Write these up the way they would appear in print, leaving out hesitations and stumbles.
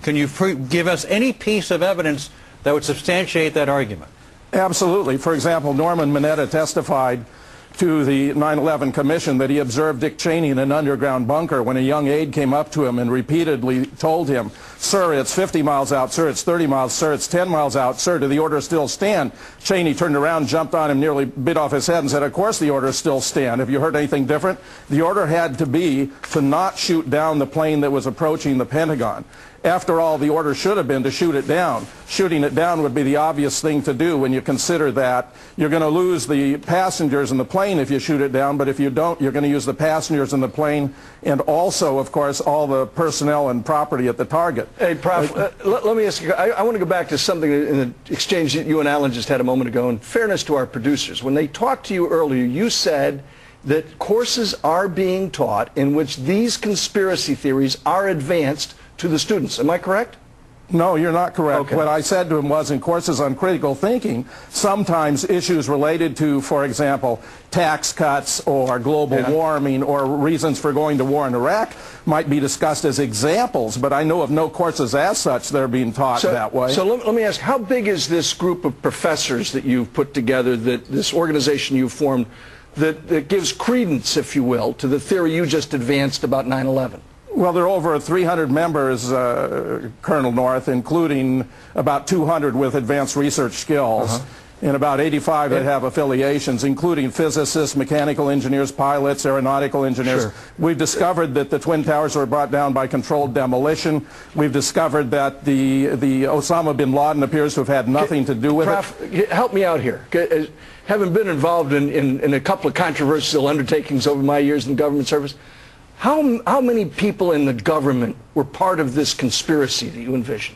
Can you give us any piece of evidence that would substantiate that argument? Absolutely. For example, Norman Mineta testified to the 9/11 Commission that he observed Dick Cheney in an underground bunker when a young aide came up to him and repeatedly told him, "Sir, it's 50 miles out. Sir, it's 30 miles. Sir, it's 10 miles out. Sir, do the orders still stand?" Cheney turned around, jumped on him, nearly bit off his head and said, "Of course the orders still stand. Have you heard anything different?" The order had to be to not shoot down the plane that was approaching the Pentagon. After all, the order should have been to shoot it down. Shooting it down would be the obvious thing to do when you consider that you're going to lose the passengers in the plane if you shoot it down, but if you don't, you're going to use the passengers in the plane and also, of course, all the personnel and property at the target. Hey, Prof, let me ask you, I want to go back to something in the exchange that you and Alan just had a moment ago. In fairness to our producers, when they talked to you earlier, you said that courses are being taught in which these conspiracy theories are advanced to the students. Am I correct? No, you're not correct. Okay. What I said to him was in courses on critical thinking, sometimes issues related to, for example, tax cuts or global warming or reasons for going to war in Iraq might be discussed as examples, but I know of no courses as such that are being taught that way. So let me ask, how big is this group of professors that you've put together, that this organization you've formed, that gives credence, if you will, to the theory you just advanced about 9/11? Well, there are over 300 members, Colonel North, including about 200 with advanced research skills, and about 85 that have affiliations, including physicists, mechanical engineers, pilots, aeronautical engineers. Sure. We've discovered that the Twin Towers were brought down by controlled demolition. We've discovered that the Osama bin Laden appears to have had nothing to do with Prof, help me out here. Having been involved in a couple of controversial undertakings over my years in government service, how many people in the government were part of this conspiracy that you envision?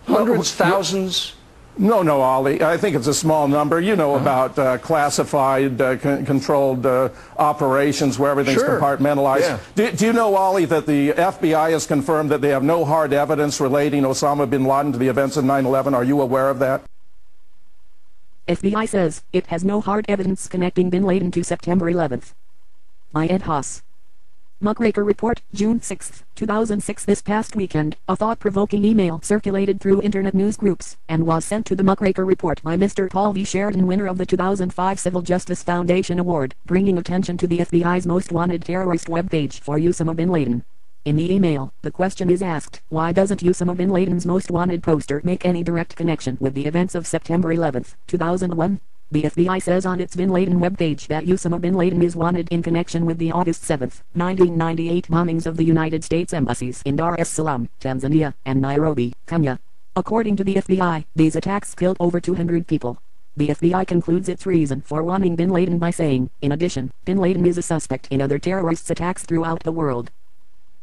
Hundreds, thousands? No, Ollie. I think it's a small number. You know about classified, controlled operations where everything's compartmentalized. Yeah. Do you know, Ollie, that the FBI has confirmed that they have no hard evidence relating Osama bin Laden to the events of 9/11? Are you aware of that? FBI says it has no hard evidence connecting bin Laden to September 11th. By Ed Haas. Muckraker Report, June 6, 2006. This past weekend, a thought-provoking email circulated through internet news groups and was sent to the Muckraker Report by Mr. Paul V. Sheridan, winner of the 2005 Civil Justice Foundation Award, bringing attention to the FBI's most wanted terrorist webpage for Osama bin Laden. In the email, the question is asked, why doesn't Osama bin Laden's most wanted poster make any direct connection with the events of September 11, 2001? The FBI says on its bin Laden webpage that Osama bin Laden is wanted in connection with the August 7, 1998 bombings of the United States embassies in Dar es Salaam, Tanzania, and Nairobi, Kenya. According to the FBI, these attacks killed over 200 people. The FBI concludes its reason for wanting bin Laden by saying, in addition, bin Laden is a suspect in other terrorist attacks throughout the world.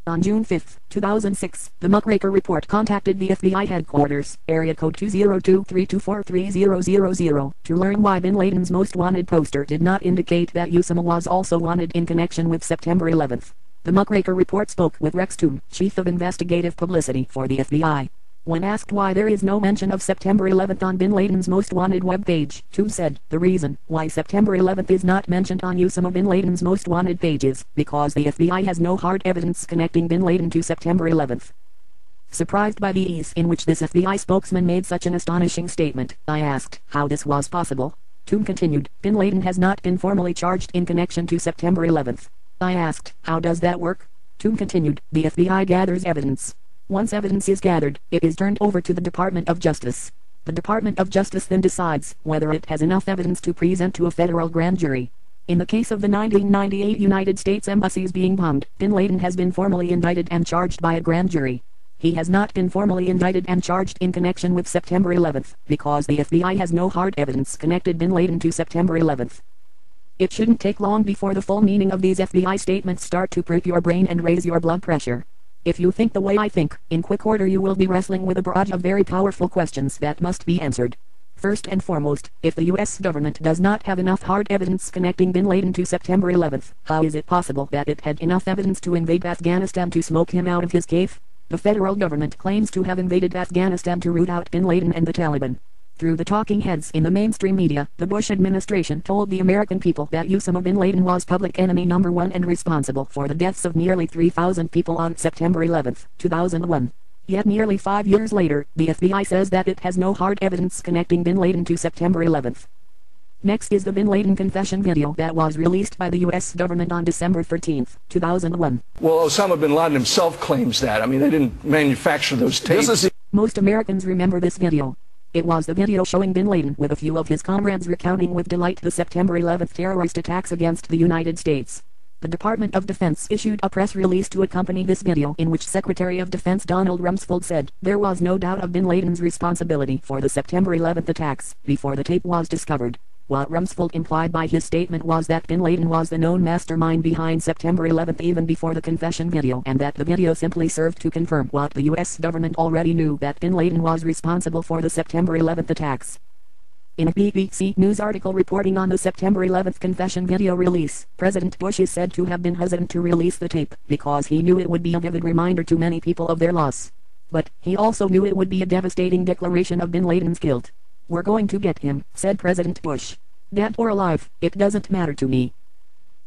On June 5, 2006, the Muckraker Report contacted the FBI headquarters, area code 202-324-3000, to learn why bin Laden's most wanted poster did not indicate that Osama was also wanted in connection with September 11. The Muckraker Report spoke with Rex Toom, Chief of Investigative Publicity for the FBI. When asked why there is no mention of September 11 on bin Laden's most wanted webpage, Toom said, the reason why September 11 is not mentioned on Osama bin Laden's most wanted page is because the FBI has no hard evidence connecting bin Laden to September 11. Surprised by the ease in which this FBI spokesman made such an astonishing statement, I asked how this was possible. Toom continued, bin Laden has not been formally charged in connection to September 11. I asked, how does that work? Toom continued, the FBI gathers evidence. Once evidence is gathered, it is turned over to the Department of Justice. The Department of Justice then decides whether it has enough evidence to present to a federal grand jury. In the case of the 1998 United States embassies being bombed, bin Laden has been formally indicted and charged by a grand jury. He has not been formally indicted and charged in connection with September 11 because the FBI has no hard evidence connected bin Laden to September 11. It shouldn't take long before the full meaning of these FBI statements start to prick your brain and raise your blood pressure. If you think the way I think, in quick order you will be wrestling with a barrage of very powerful questions that must be answered. First and foremost, if the U.S. government does not have enough hard evidence connecting bin Laden to September 11, how is it possible that it had enough evidence to invade Afghanistan to smoke him out of his cave? The federal government claims to have invaded Afghanistan to root out bin Laden and the Taliban. Through the talking heads in the mainstream media, the Bush administration told the American people that Osama bin Laden was public enemy number one and responsible for the deaths of nearly 3,000 people on September 11, 2001. Yet nearly 5 years later, the FBI says that it has no hard evidence connecting bin Laden to September 11th. Next is the bin Laden confession video that was released by the U.S. government on December 13, 2001. Well, Osama bin Laden himself claims that. I mean, they didn't manufacture those tapes. Most Americans remember this video. It was the video showing bin Laden with a few of his comrades recounting with delight the September 11th terrorist attacks against the United States. The Department of Defense issued a press release to accompany this video in which Secretary of Defense Donald Rumsfeld said there was no doubt of bin Laden's responsibility for the September 11th attacks before the tape was discovered. What Rumsfeld implied by his statement was that bin Laden was the known mastermind behind September 11th even before the confession video, and that the video simply served to confirm what the U.S. government already knew, that bin Laden was responsible for the September 11th attacks. In a BBC News article reporting on the September 11th confession video release, President Bush is said to have been hesitant to release the tape because he knew it would be a vivid reminder to many people of their loss. But he also knew it would be a devastating declaration of bin Laden's guilt. "We're going to get him," said President Bush. "Dead or alive, it doesn't matter to me."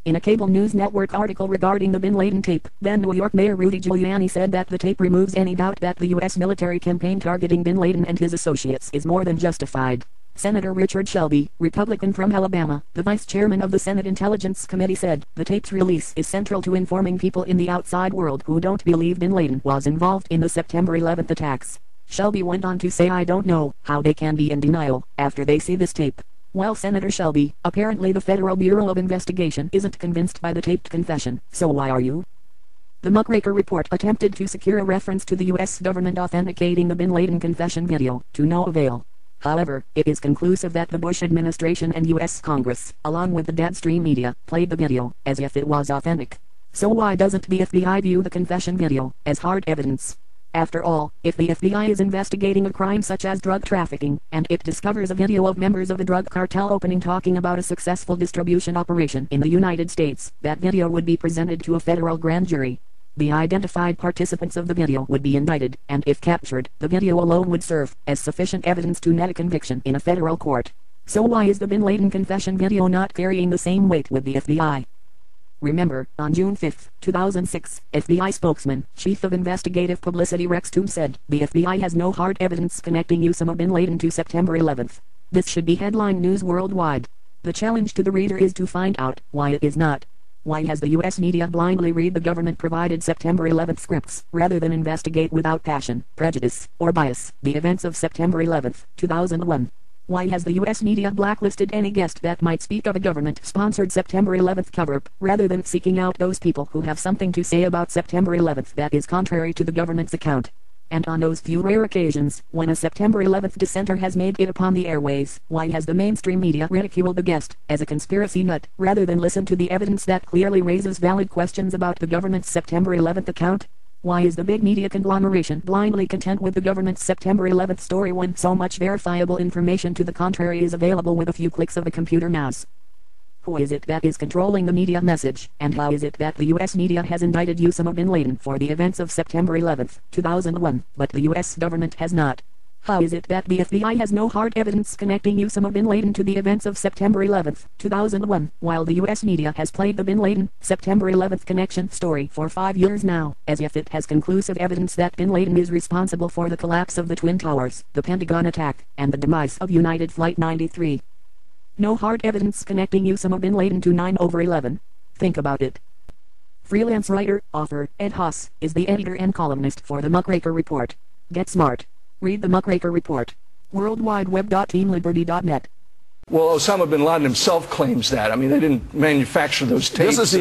In a cable news network article regarding the bin Laden tape, then New York Mayor Rudy Giuliani said that the tape removes any doubt that the U.S. military campaign targeting bin Laden and his associates is more than justified. Senator Richard Shelby, Republican from Alabama, the vice chairman of the Senate Intelligence Committee, said the tape's release is central to informing people in the outside world who don't believe bin Laden was involved in the September 11th attacks. Shelby went on to say, "I don't know how they can be in denial after they see this tape." Well, Senator Shelby, apparently the Federal Bureau of Investigation isn't convinced by the taped confession, so why are you? The Muckraker report attempted to secure a reference to the U.S. government authenticating the bin Laden confession video, to no avail. However, it is conclusive that the Bush administration and U.S. Congress, along with the deadstream media, played the video as if it was authentic. So why doesn't the FBI view the confession video as hard evidence? After all, if the FBI is investigating a crime such as drug trafficking, and it discovers a video of members of a drug cartel opening talking about a successful distribution operation in the United States, that video would be presented to a federal grand jury. The identified participants of the video would be indicted, and if captured, the video alone would serve as sufficient evidence to net a conviction in a federal court. So why is the bin Laden confession video not carrying the same weight with the FBI? Remember, on June 5, 2006, FBI spokesman, Chief of Investigative Publicity Rex Toom said, the FBI has no hard evidence connecting Osama bin Laden to September 11th. This should be headline news worldwide. The challenge to the reader is to find out why it is not. Why has the U.S. media blindly read the government-provided September 11th scripts, rather than investigate without passion, prejudice, or bias, the events of September 11th, 2001? Why has the U.S. media blacklisted any guest that might speak of a government-sponsored September 11th cover-up, rather than seeking out those people who have something to say about September 11th that is contrary to the government's account? And on those few rare occasions, when a September 11th dissenter has made it upon the airways, why has the mainstream media ridiculed the guest as a conspiracy nut, rather than listen to the evidence that clearly raises valid questions about the government's September 11th account? Why is the big media conglomeration blindly content with the government's September 11th story when so much verifiable information to the contrary is available with a few clicks of a computer mouse? Who is it that is controlling the media message, and how is it that the U.S. media has indicted Osama bin Laden for the events of September 11th, 2001, but the U.S. government has not? How is it that the FBI has no hard evidence connecting Osama bin Laden to the events of September 11th, 2001, while the U.S. media has played the bin Laden, September 11th connection story for 5 years now, as if it has conclusive evidence that bin Laden is responsible for the collapse of the Twin Towers, the Pentagon attack, and the demise of United Flight 93? No hard evidence connecting Osama bin Laden to 9/11. Think about it. Freelance writer, author, Ed Haas, is the editor and columnist for the Muckraker Report. Get smart. Read the Muckraker Report. worldwideweb.teamliberty.net. Well, Osama bin Laden himself claims that. I mean, they didn't manufacture those tapes.